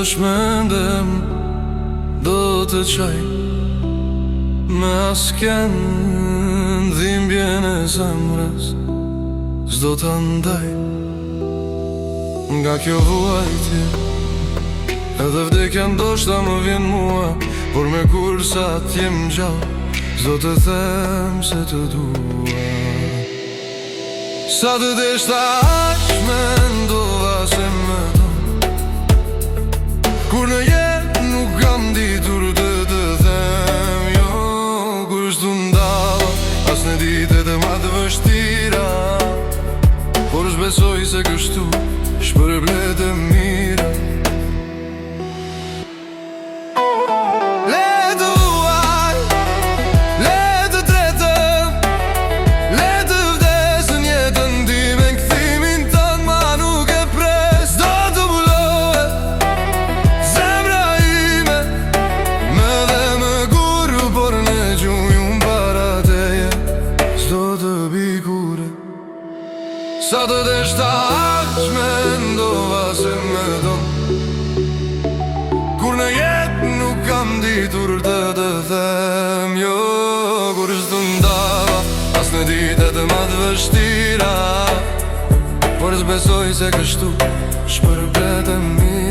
shmendem do të qaj me asken dhimbjen e zemrës s'do të ndaj nga kjo vuajtje. Edhe vdekja ndoshta më vjen mua, por me kur sa t'jem gjallë s'do të them se të dua. Sa të deshta aq mendova se më don, kur në jetë nuk kam ditur të them jo. Kur s'du ndava as në ditët e ma të vështira, por s'besoj se kështu shpërblet e mira. Sa të deshta aq mendova se më don, kur në jetë nuk kam ditur të them jo. Kur s'du ndava as në ditët e ma të vështira, por s'besoj se kështu shpërblet e mirë.